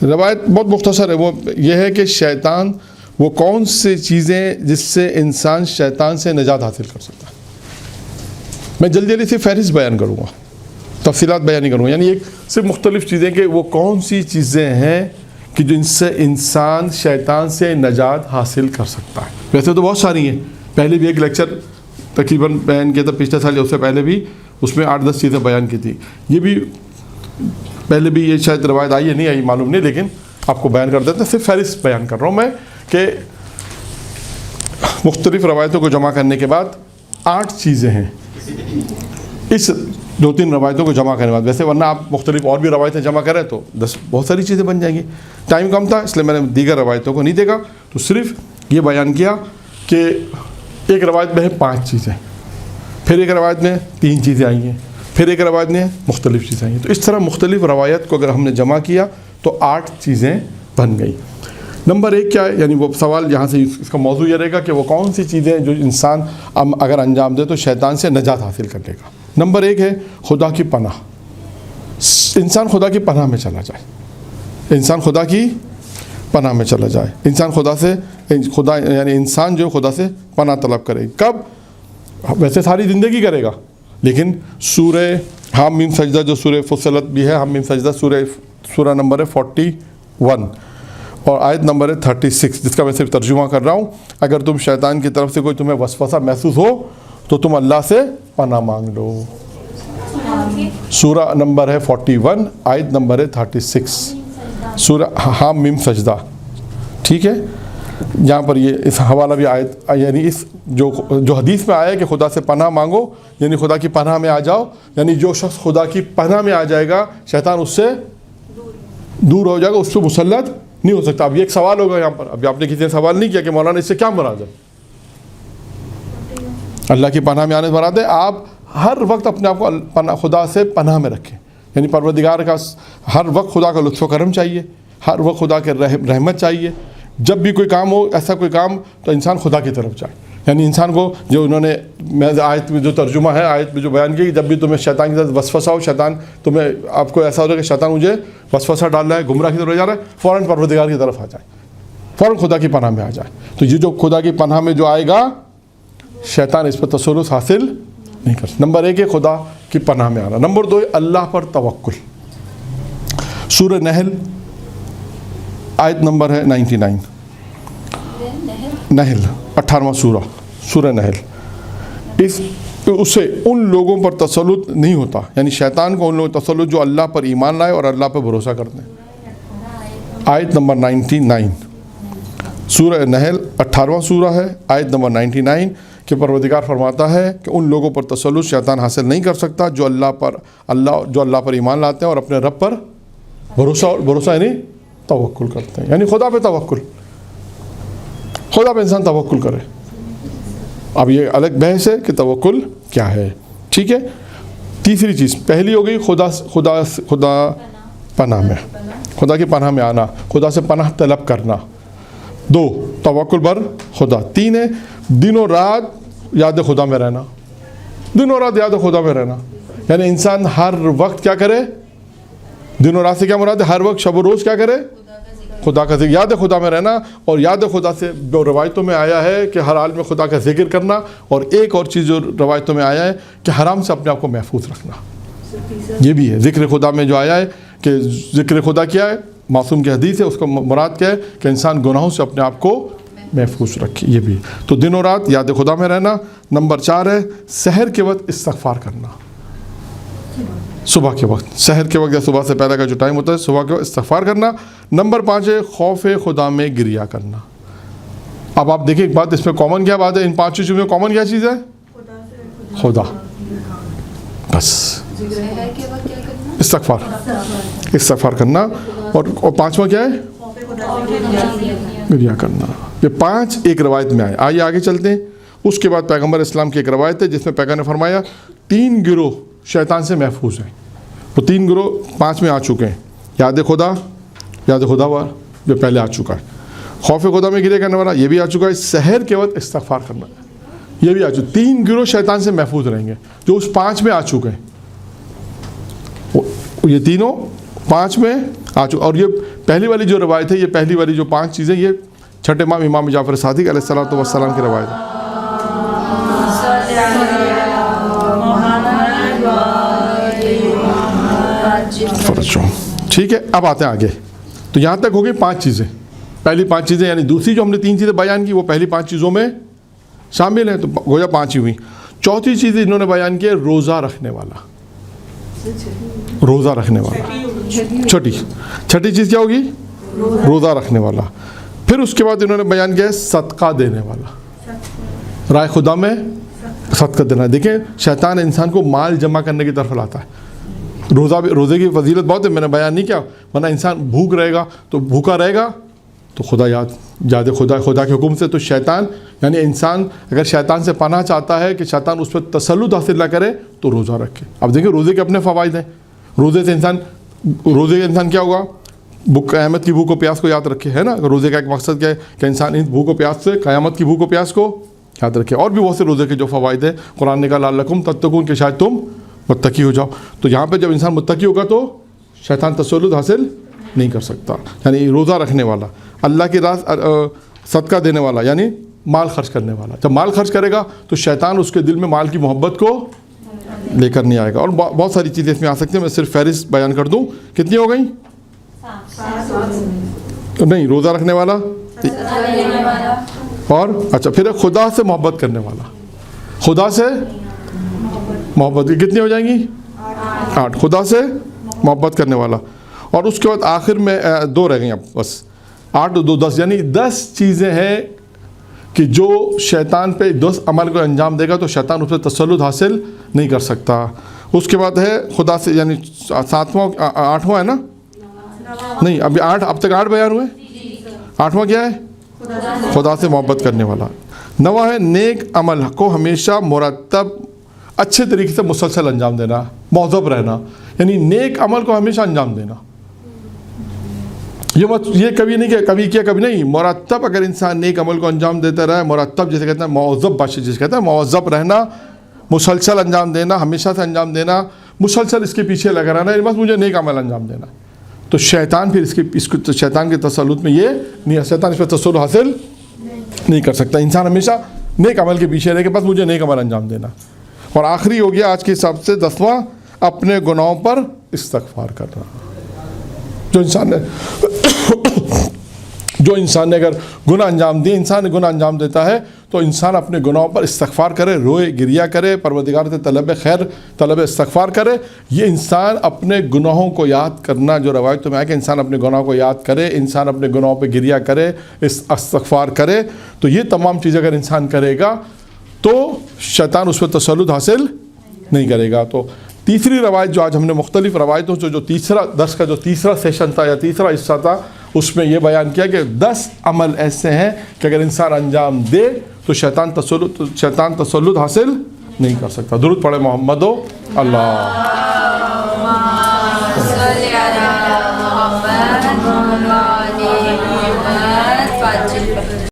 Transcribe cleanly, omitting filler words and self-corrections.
روایت بہت مختصر ہے، وہ یہ ہے کہ شیطان وہ کون سی چیزیں جس سے انسان شیطان سے نجات حاصل کر سکتا ہے. میں جلدی جلدی سے فہرست بیان کروں گا، تفصیلات بیان نہیں کروں گا. یعنی ایک صرف مختلف چیزیں کہ وہ کون سی چیزیں ہیں کہ جو ان سے انسان شیطان سے نجات حاصل کر سکتا ہے. ویسے تو بہت ساری ہیں، پہلے بھی ایک لیکچر تقریباً بیان کیا تھا پچھلے سال یا اس سے پہلے بھی، اس میں 8-10 چیزیں بیان کی تھی. یہ بھی پہلے بھی یہ شاید روایت آئی ہے نہیں آئی معلوم نہیں، لیکن آپ کو بیان کر دیتے ہیں. صرف فہرست بیان کر رہا ہوں میں کہ مختلف روایتوں کو جمع کرنے کے بعد 8 چیزیں ہیں. اس 2-3 روایتوں کو جمع کرنے کے بعد، ویسے ورنہ آپ مختلف اور بھی روایتیں جمع کریں تو بہت ساری چیزیں بن جائیں گی. ٹائم کم تھا اس لیے میں نے دیگر روایتوں کو نہیں دیکھا، تو صرف یہ بیان کیا کہ ایک روایت میں ہے 5 چیزیں، پھر ایک روایت میں 3 چیزیں آئی ہیں، پھر ایک روایت میں مختلف چیزیں آئی ہیں. تو اس طرح مختلف روایت کو اگر ہم نے جمع کیا تو 8 چیزیں بن گئی. نمبر 1 کیا ہے؟ یعنی وہ سوال یہاں سے اس کا موضوع یہ رہے گا کہ وہ کون سی چیزیں جو انسان اگر انجام دے تو شیطان سے نجات حاصل کر لے گا. نمبر 1 ہے خدا کی پناہ. انسان خدا کی پناہ میں چلا جائے، انسان خدا کی پناہ میں چلا جائے. انسان خدا یعنی انسان جو خدا سے پناہ طلب کرے. کب؟ ویسے ساری زندگی کرے گا، لیکن سورہ حم میم سجدہ جو سورہ فصلت بھی ہے، حم میم سجدہ سورہ نمبر ہے 41 اور آیت نمبر ہے 36، جس کا میں صرف ترجمہ کر رہا ہوں. اگر تم شیطان کی طرف سے کوئی تمہیں وسوسہ محسوس ہو تو تم اللہ سے پناہ مانگ لو. سورہ نمبر ہے 41، آیت نمبر ہے 36، سورہ حم میم سجدہ. ٹھیک ہے، یہاں پر یہ اس حوالہ بھی آیت، یعنی اس جو حدیث میں آیا ہے کہ خدا سے پناہ مانگو، یعنی خدا کی پناہ میں آ جاؤ. یعنی جو شخص خدا کی پناہ میں آ جائے گا شیطان اس سے دور ہو جائے گا، اس پہ مسلط نہیں ہو سکتا. اب یہ ایک سوال ہوگا یہاں پر، ابھی آپ نے کسی نے سوال نہیں کیا کہ مولانا اس سے کیا مراد ہے؟ اللہ کی پناہ میں آنے سے مراد ہے آپ ہر وقت اپنے آپ کو خدا سے پناہ میں رکھیں. یعنی پروردگار کا ہر وقت خدا کا لطف و کرم چاہیے، ہر وقت خدا کے رحمت چاہیے. جب بھی کوئی کام ہو ایسا کوئی کام تو انسان خدا کی طرف جائے. یعنی انسان کو جو انہوں نے آیت میں جو ترجمہ ہے، آیت میں جو بیان کی، جب بھی تمہیں شیطان کی طرف وسوسہ ہو، شیطان تمہیں آپ کو ایسا ہو رہا ہے کہ شیطان مجھے وسوسہ ڈال رہا ہے، گمراہ کی طرف لے جا رہا ہے، فوراً پروردگار کی طرف آ جائے، فوراً خدا کی پناہ میں آ جائے. تو یہ جو خدا کی پناہ میں جو آئے گا شیطان اس پر تسلط حاصل نہیں کر سکتا. نمبر 1 ہے خدا کی پناہ میں آنا. نمبر 2 ہے اللہ پر توکل. سورہ نحل آیت نمبر ہے 99، نحل 18واں سورہ نحل. اس سے ان لوگوں پر تسلط نہیں ہوتا، یعنی شیطان کو ان لوگوں پر تسلط جو اللہ پر ایمان لائے اور اللہ پر بھروسہ کرتے ہیں. آیت نمبر 99، سورہ نحل 18واں سورہ ہے، آیت نمبر 99 کہ پروردگار فرماتا ہے کہ ان لوگوں پر تسلط شیطان حاصل نہیں کر سکتا جو اللہ پر ایمان لاتے ہیں اور اپنے رب پر بھروسہ یعنی توکل کرتے ہیں. یعنی خدا پہ توکل، خدا پہ انسان توکل کرے. اب یہ الگ بحث ہے کہ توکل کیا ہے. ٹھیک ہے، تیسری چیز پہلی ہو گئی خدا پناہ میں، خدا کی پناہ میں آنا، خدا سے پناہ طلب کرنا. 2 توکل بر خدا. 3 ہے دن و رات یاد خدا میں رہنا. دن و رات یاد خدا میں رہنا یعنی انسان ہر وقت کیا کرے؟ دن و رات سے کیا مراد ہے؟ ہر وقت شب و روز کیا کرے؟ خدا کا ذکر، یاد خدا میں رہنا. اور یاد خدا سے جو روایتوں میں آیا ہے کہ ہر حال میں خدا کا ذکر کرنا. اور ایک اور چیز جو روایتوں میں آیا ہے کہ حرام سے اپنے آپ کو محفوظ رکھنا. یہ بھی ہے ذکر خدا میں جو آیا ہے کہ ذکر خدا کیا ہے، معصوم کی حدیث ہے، اس کا مراد کیا ہے کہ انسان گناہوں سے اپنے آپ کو محفوظ رکھے. یہ بھی تو دن و رات یاد خدا میں رہنا. نمبر 4 ہے سحر کے وقت استغفار کرنا. صبح کے وقت، سحر کے وقت یا صبح سے پہلے کا جو ٹائم ہوتا ہے صبح کے وقت استغفار کرنا. نمبر 5 ہے خوف خدا میں گریہ کرنا. اب آپ دیکھیں ایک بات، اس میں کامن کیا بات ہے؟ ان 5 چیزوں میں کامن کیا چیز ہے؟ خدا. بس استغفار کرنا. اور 5واں کیا ہے؟ گریہ کرنا. یہ 5 ایک روایت میں آئے. آئیے آگے چلتے ہیں. اس کے بعد پیغمبر اسلام کی ایک روایت ہے جس میں پیغمبر نے فرمایا 3 گروہ شیطان سے محفوظ ہیں. وہ 3 گروہ 5 میں آ چکے ہیں. یاد خدا وار جو پہلے آ چکا ہے، خوف خدا میں گریہ کرنے والا یہ بھی آ چکا ہے، سحر کے وقت استغفار کرنا یہ بھی آ چکا. 3 گروہ شیطان سے محفوظ رہیں گے جو اس 5 میں آ چکے ہیں. یہ تینوں 5 میں آ چکے. اور یہ پہلی والی جو روایت ہے، یہ پہلی والی جو 5 چیزیں، یہ چھٹے امام امام جعفر صادق علیہ الصلوۃ والسلام کی روایت ہے. ٹھیک ہے، اب آتے ہیں آگے. تو یہاں تک ہو گئی 5 چیزیں. پہلی 5 چیزیں، یعنی دوسری جو ہم نے 3 چیزیں بیان کی وہ پہلی 5 چیزوں میں شامل ہیں، تو گویا 5 ہی ہوئی. چوتھی چیز انہوں نے بیان کی ہے روزہ رکھنے والا. روزہ رکھنے والا چھٹی چیز کیا ہوگی؟ روزہ رکھنے والا. پھر اس کے بعد انہوں نے بیان کیا ہے صدقہ دینے والا، رائے خدا میں صدقہ دینا. دیکھیں شیطان انسان کو مال جمع کرنے کی طرف لاتا ہے. روزے کی فضیلت بہت ہے، میں نے بیان نہیں کیا، ورنہ انسان بھوک رہے گا تو بھوکا رہے گا تو خدا یاد خدا کے حکم سے. تو شیطان یعنی انسان اگر شیطان سے پناہ چاہتا ہے کہ شیطان اس پر تسلط حاصل نہ کرے تو روزہ رکھے. اب دیکھیں روزے کے اپنے فوائد ہیں. روزے سے انسان کیا ہوگا؟ قیامت کی بھوک و پیاس کو یاد رکھے، ہے نا. روزے کا ایک مقصد کیا ہے کہ انسان اس بھوک و پیاس سے قیامت کی بھوک و پیاس کو یاد رکھے. اور بھی بہت سے روزے کے جو فوائد ہیں، قرآن نے کہا لعلکم تتقون، کہ شاید تم متقی ہو جاؤ. تو یہاں پہ جب انسان متقی ہوگا تو شیطان تسلط حاصل نہیں کر سکتا. یعنی روزہ رکھنے والا، اللہ کی راہ صدقہ دینے والا، یعنی مال خرچ کرنے والا. جب مال خرچ کرے گا تو شیطان اس کے دل میں مال کی محبت کو لے کر نہیں آئے گا. اور بہت ساری چیزیں اس میں آ سکتی ہیں، میں صرف فہرست بیان کر دوں. کتنی ہو گئیں؟ نہیں، روزہ رکھنے والا اور اچھا پھر خدا سے محبت کرنے والا. خدا سے محبت کی کتنی ہو جائیں گی؟ 8. خدا سے محبت کرنے والا. اور اس کے بعد آخر میں 2 رہ گئیں اب بس. 8 2 10، یعنی 10 چیزیں ہیں کہ جو شیطان پہ 10 عمل کو انجام دے گا تو شیطان اس پہ تسلط حاصل نہیں کر سکتا. اس کے بعد ہے خدا سے، یعنی 7واں 8واں ہے نا؟ نہیں، ابھی 8 اب تک 8 بیان ہوئے. 8واں کیا ہے؟ خدا سے محبت کرنے والا. 9واں ہے نیک عمل کو ہمیشہ مرتب اچھے طریقے سے مسلسل انجام دینا، مہذب رہنا، یعنی نیک عمل کو ہمیشہ انجام دینا. یہ کبھی نہیں کہ کبھی کیا کبھی نہیں، مرتب اگر انسان نیک عمل کو انجام دیتا رہے، مرتب جسے کہتے ہیں مہذب باشی، جسے کہتے ہیں مہذب رہنا، مسلسل انجام دینا، ہمیشہ سے انجام دینا، مسلسل اس کے پیچھے لگا رہنا، بس مجھے نیک عمل انجام دینا. تو شیطان پھر اس کو شیطان کے تسلط میں یہ نہیں، شیطان اس پہ تسلط حاصل نہیں کر سکتا. انسان ہمیشہ نیک عمل کے پیچھے رہے کہ بس مجھے نیک عمل انجام دینا. اور آخری ہو گیا آج کے حساب سے 10واں، اپنے گناہوں پر استغفار کرنا. جو انسان نے اگر گناہ انجام دیے، انسان گناہ انجام دیتا ہے تو انسان اپنے گناہوں پر استغفار کرے، روئے گریا کرے، پروردگار سے طلب خیر، طلب استغفار کرے. یہ انسان اپنے گناہوں کو یاد کرنا، جو روایت میں آیا کہ انسان اپنے گناہوں کو یاد کرے، انسان اپنے گناہوں پہ گریا کرے، استغفار کرے، تو یہ تمام چیزیں اگر انسان کرے گا تو شیطان اس پہ تسلط حاصل نہیں کرے گا. تو تیسری روایت جو آج ہم نے مختلف روایتوں سے جو تیسرا درس کا جو تیسرا سیشن تھا یا تیسرا حصہ تھا، اس میں یہ بیان کیا کہ 10 عمل ایسے ہیں کہ اگر انسان انجام دے تو شیطان تسلط حاصل نہیں کر سکتا. درود پڑھے محمد و اللہ.